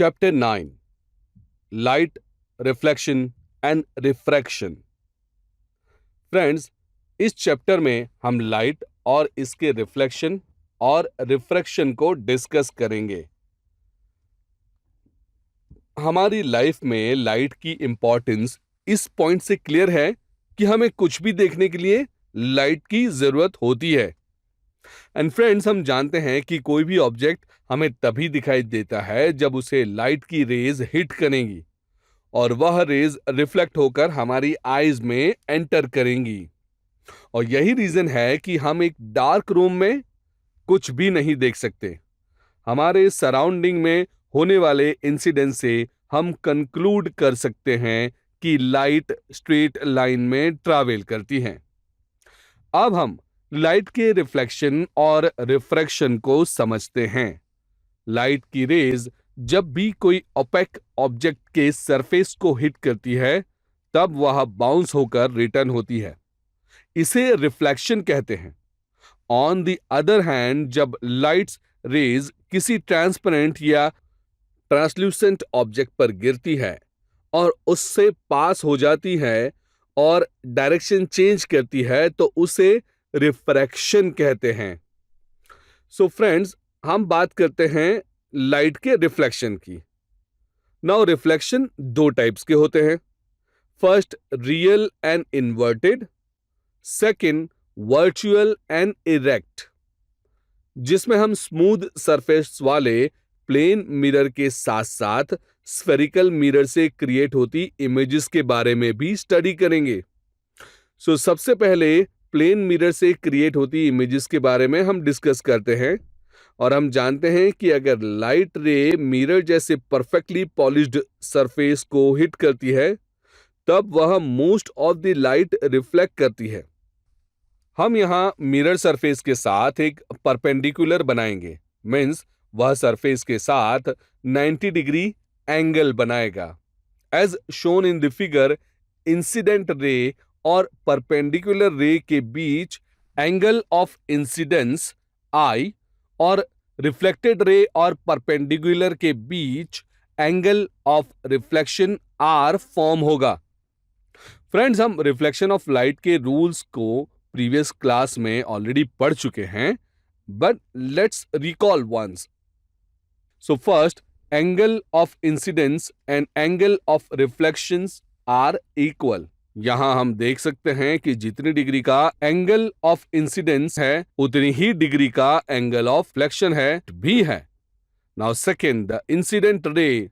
Chapter 9 light, reflection and refraction. Friends, इस chapter में हम लाइट और इसके रिफ्लेक्शन और रिफ्रैक्शन को डिस्कस करेंगे। हमारी लाइफ में लाइट की इंपॉर्टेंस इस पॉइंट से क्लियर है कि हमें कुछ भी देखने के लिए लाइट की जरूरत होती है। एंड फ्रेंड्स, हम जानते हैं कि कोई भी ऑब्जेक्ट हमें तभी दिखाई देता है जब उसे लाइट की रेज हिट करेंगी और वह रेज रिफ्लेक्ट होकर हमारी आईज में एंटर करेंगी। और यही रीजन है कि हम एक डार्क रूम में कुछ भी नहीं देख सकते। हमारे सराउंडिंग में होने वाले इंसिडेंट से हम कंक्लूड कर सकते हैं कि लाइट स्ट्रेट लाइन में ट्रैवल करती है। अब हम लाइट के रिफ्लेक्शन और रिफ्रैक्शन को समझते हैं। लाइट की रेज जब भी कोई ओपेक ऑब्जेक्ट के सरफेस को हिट करती है तब वह बाउंस होकर रिटर्न होती है। इसे रिफ्लेक्शन कहते हैं। ऑन द अदर हैंड, जब लाइट्स रेज किसी ट्रांसपेरेंट या ट्रांसल्यूसेंट ऑब्जेक्ट पर गिरती है और उससे पास हो जाती है और डायरेक्शन चेंज करती है तो उसे रिफ्रैक्शन कहते हैं। सो फ्रेंड्स, हम बात करते हैं लाइट के रिफ्लेक्शन की। नाउ रिफ्लेक्शन दो टाइप्स के होते हैं। First, real and inverted. Second, virtual and erect, जिसमें हम स्मूथ सरफेस वाले प्लेन मिरर के साथ साथ स्फेरिकल मिरर से क्रिएट होती इमेजेस के बारे में भी स्टडी करेंगे। सो सबसे पहले प्लेन मिरर से क्रिएट होती इमेजेस के बारे में हम डिस्कस करते हैं। और हम जानते हैं कि अगर लाइट रे मिरर जैसे परफेक्टली पॉलिश्ड सरफेस को हिट करती है तब वह most of the light reflect करती है। हम यहाँ मिरर सरफेस के साथ एक परपेंडिकुलर बनाएंगे, मीन्स वह सरफेस के साथ 90 डिग्री एंगल बनाएगा। As shown in the figure, incident ray और परपेंडिकुलर रे के बीच एंगल ऑफ इंसिडेंस आई और रिफ्लेक्टेड रे और परपेंडिकुलर के बीच angle of reflection R form होगा। फ्रेंड्स, हम रिफ्लेक्शन ऑफ लाइट के रूल्स को प्रीवियस क्लास में ऑलरेडी पढ़ चुके हैं, but let's recall once. So first, angle of incidence and angle of reflections are equal. यहां हम देख सकते हैं कि जितनी डिग्री का एंगल ऑफ इंसिडेंस है उतनी ही डिग्री का एंगल ऑफ रिफ्लेक्शन है भी है। Now second, the incident ray,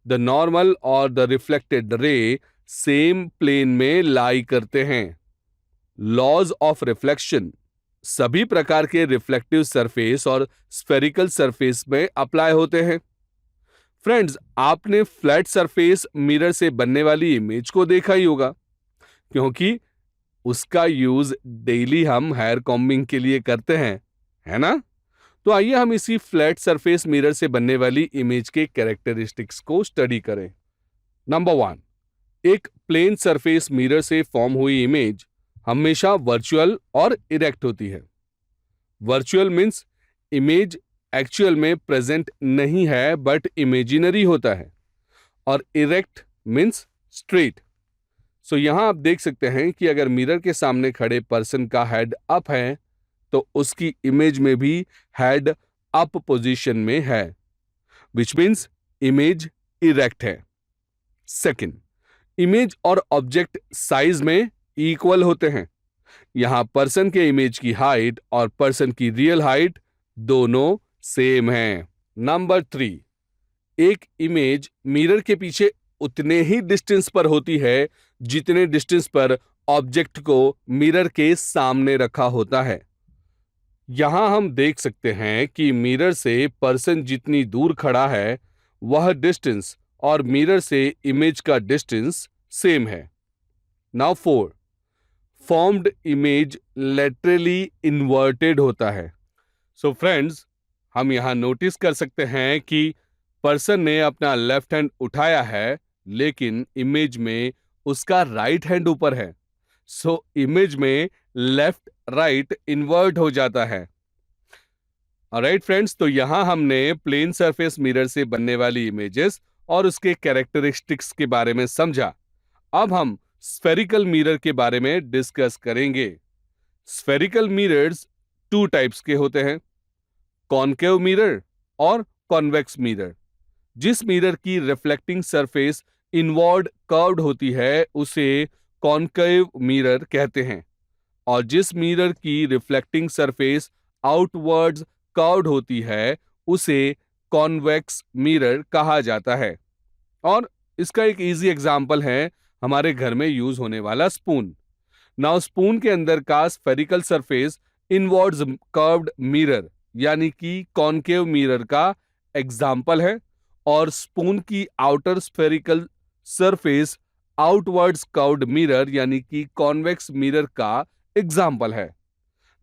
the normal और the reflected ray same plane में लाई करते हैं। लॉज ऑफ रिफ्लेक्शन सभी प्रकार के रिफ्लेक्टिव सरफेस और स्फेरिकल सरफेस में अप्लाई होते हैं। फ्रेंड्स, आपने फ्लैट सरफेस मिरर से बनने वाली इमेज को देखा ही होगा, क्योंकि उसका यूज डेली हम हेयर कॉम्बिंग के लिए करते हैं, है ना? तो आइए हम इसी फ्लैट सरफेस मिरर से बनने वाली इमेज के कैरेक्टरिस्टिक्स को स्टडी करें। नंबर 1, एक प्लेन सरफेस मिरर से फॉर्म हुई इमेज हमेशा वर्चुअल और इरेक्ट होती है। वर्चुअल मीन्स इमेज एक्चुअल में प्रेजेंट नहीं है बट इमेजिनरी होता है, और इरेक्ट मीन्स स्ट्रेट। सो यहां आप देख सकते हैं कि अगर मिरर के सामने खड़े पर्सन का हेड अप है तो उसकी इमेज में भी हेड अप पोजीशन में है, विच मीन्स इमेज इरेक्ट है। सेकंड, इमेज और ऑब्जेक्ट साइज में इक्वल होते हैं। यहां पर्सन के इमेज की हाइट और पर्सन की रियल हाइट दोनों सेम हैं। नंबर 3, एक इमेज मिरर के पीछे उतने ही डिस्टेंस पर होती है जितने डिस्टेंस पर ऑब्जेक्ट को मिरर के सामने रखा होता है। यहां हम देख सकते हैं कि मिरर से पर्सन जितनी दूर खड़ा है वह डिस्टेंस और मिरर से इमेज का डिस्टेंस सेम है। Now 4, formed image laterally inverted होता है। सो फ्रेंड्स, हम यहां नोटिस कर सकते हैं कि पर्सन ने अपना लेफ्ट हैंड उठाया है लेकिन इमेज में उसका राइट हैंड ऊपर है। सो इमेज में लेफ्ट राइट इन्वर्ट हो जाता है। ऑलराइट फ्रेंड्स, तो यहाँ हमने प्लेन सरफेस मिरर से बनने वाली इमेजेस और उसके कैरेक्टरिस्टिक्स के बारे में समझा। अब हम स्फेरिकल मिरर के बारे में डिस्कस करेंगे। स्फेरिकल मिरर्स टू टाइप्स के होते हैं, कॉनकेव मिरर और कॉन्वेक्स मिरर। जिस मिरर की रिफ्लेक्टिंग सरफेस इनवर्ड कर्व्ड होती है उसे कॉनकेव मिरर कहते हैं, और जिस मिरर की रिफ्लेक्टिंग सरफेस आउटवर्ड्स कर्व्ड होती है उसे कॉन्वेक्स मिरर कहा जाता है। और इसका एक इजी एग्जांपल है हमारे घर में यूज होने वाला स्पून। नाउ स्पून के अंदर का spherical surface inwards curved mirror यानी कि कॉनकेव मिरर का एग्जाम्पल है, और स्पून की outer spherical surface outwards curved mirror यानी कि कॉन्वेक्स मिरर का एग्जाम्पल है।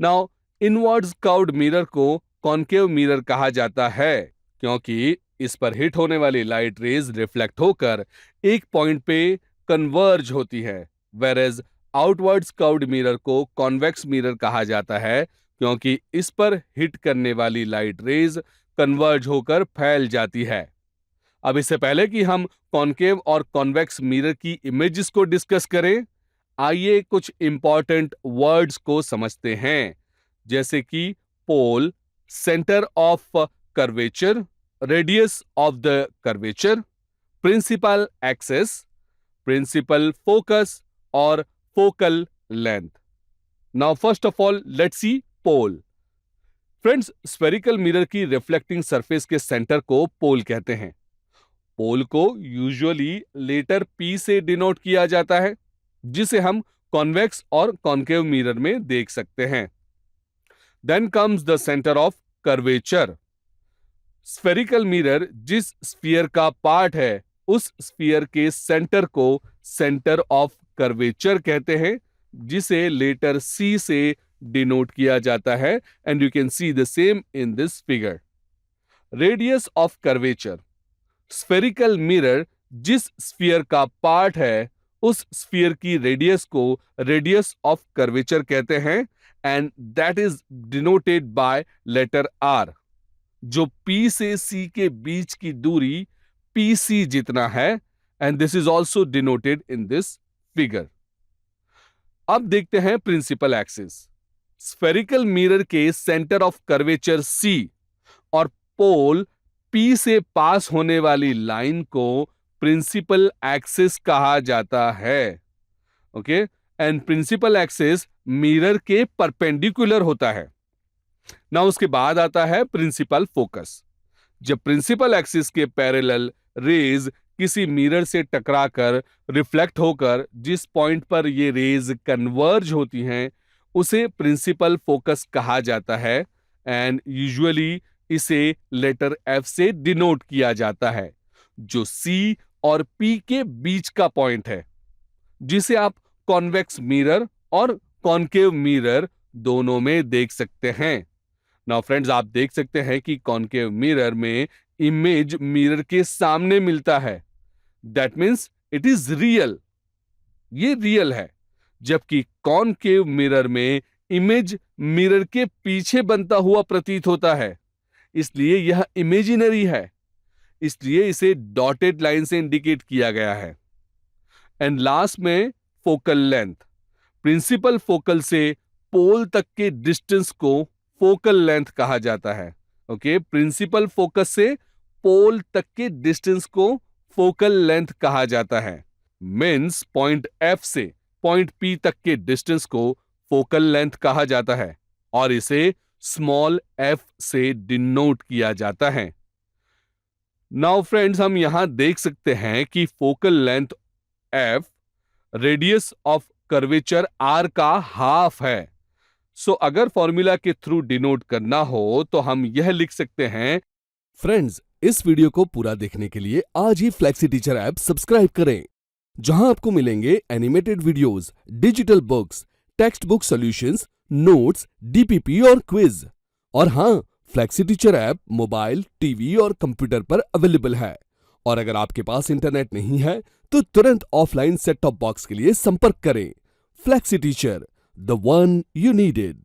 नाउ इनवर्ड्स कर्व्ड मिरर को कॉनकेव मिरर कहा जाता है क्योंकि इस पर हिट होने वाली लाइट रेज रिफ्लेक्ट होकर एक पॉइंट पे कन्वर्ज होती है, वेरेज आउटवर्ड्स कर्व्ड मिरर को कॉन्वेक्स मिरर कहा जाता है क्योंकि इस पर हिट करने वाली लाइट रेज कन्वर्ज होकर फैल जाती है। अब इससे पहले कि हम कॉनकेव और कॉन्वेक्स मिरर की इमेजेस को डिस्कस करें, आइए कुछ इंपॉर्टेंट वर्ड्स को समझते हैं, जैसे कि pole, centre of curvature, radius of the curvature, principal axis, principal focus और focal length. Now first of all let's see pole. Friends, spherical mirror की रिफ्लेक्टिंग सरफेस के सेंटर को पोल कहते हैं। पोल को यूजुअली लेटर P से denote किया जाता है, जिसे हम कॉन्वेक्स और कॉनकेव मिरर में देख सकते हैं। Then comes the centre of curvature. Spherical mirror जिस स्फीयर का पार्ट है उस स्फीयर के सेंटर को सेंटर ऑफ कर्वेचर कहते हैं, जिसे लेटर C से डिनोट किया जाता है, and you can see the same in this figure. Radius of curvature. Spherical mirror जिस स्फीयर का पार्ट है उस स्फीयर की रेडियस को रेडियस ऑफ कर्वेचर कहते हैं, and that is denoted by letter R, जो P से C के बीच की दूरी PC जितना है, and this is also denoted in this figure. अब देखते हैं प्रिंसिपल एक्सिस। स्फेरिकल मिरर के सेंटर ऑफ कर्वेचर C और पोल P से पास होने वाली लाइन को प्रिंसिपल एक्सिस कहा जाता है। Okay, and principal axis mirror के परपेंडिकुलर होता है। ना उसके बाद आता है प्रिंसिपल फोकस। जब प्रिंसिपल एक्सिस के पैरेलल रेज किसी मिरर से टकराकर रिफ्लेक्ट होकर जिस पॉइंट पर ये रेज कन्वर्ज होती हैं उसे प्रिंसिपल फोकस कहा जाता है, एंड यूजुअली इसे लेटर F से डिनोट किया जाता है, जो C और P के बीच का पॉइंट है, जिसे आप कॉन्वेक्स मिरर और कॉनकेव मिरर दोनों में देख सकते हैं। नाउ फ्रेंड्स, आप देख सकते हैं कि कॉनकेव मिरर में इमेज मिरर के सामने मिलता है, that means it is real, ये रियल है, जबकि कॉनकेव मिरर में इमेज मिरर के पीछे बनता हुआ प्रतीत होता है, इसलिए यह इमेजिनरी है, इसलिए इसे डॉटेड लाइन से इंडिकेट किया गया है। एंड लास्ट में फोकल लेंथ। प्रिंसिपल फोकल से पोल तक के डिस्टेंस को फोकल लेंथ कहा जाता है। ओके, प्रिंसिपल फोकस से पोल तक के डिस्टेंस को फोकल लेंथ कहा जाता है। मीन्स पॉइंट F से पॉइंट P तक के डिस्टेंस को फोकल लेंथ कहा जाता है और इसे स्मॉल f से डिनोट किया जाता है। नाउ फ्रेंड्स, हम यहां देख सकते हैं कि focal length f radius of curvature r का हाफ है। सो अगर फॉर्मूला के थ्रू डिनोट करना हो तो हम यह लिख सकते हैं। फ्रेंड्स, इस वीडियो को पूरा देखने के लिए आज ही फ्लेक्सी टीचर ऐप सब्सक्राइब करें, जहां आपको मिलेंगे animated videos, digital books, text book solutions, notes, DPP और क्विज। और हाँ, flexi teacher app mobile, TV और कंप्यूटर पर अवेलेबल है। और अगर आपके पास इंटरनेट नहीं है तो तुरंत ऑफलाइन सेट टॉप बॉक्स के लिए संपर्क करें। Flexi teacher, the one you needed.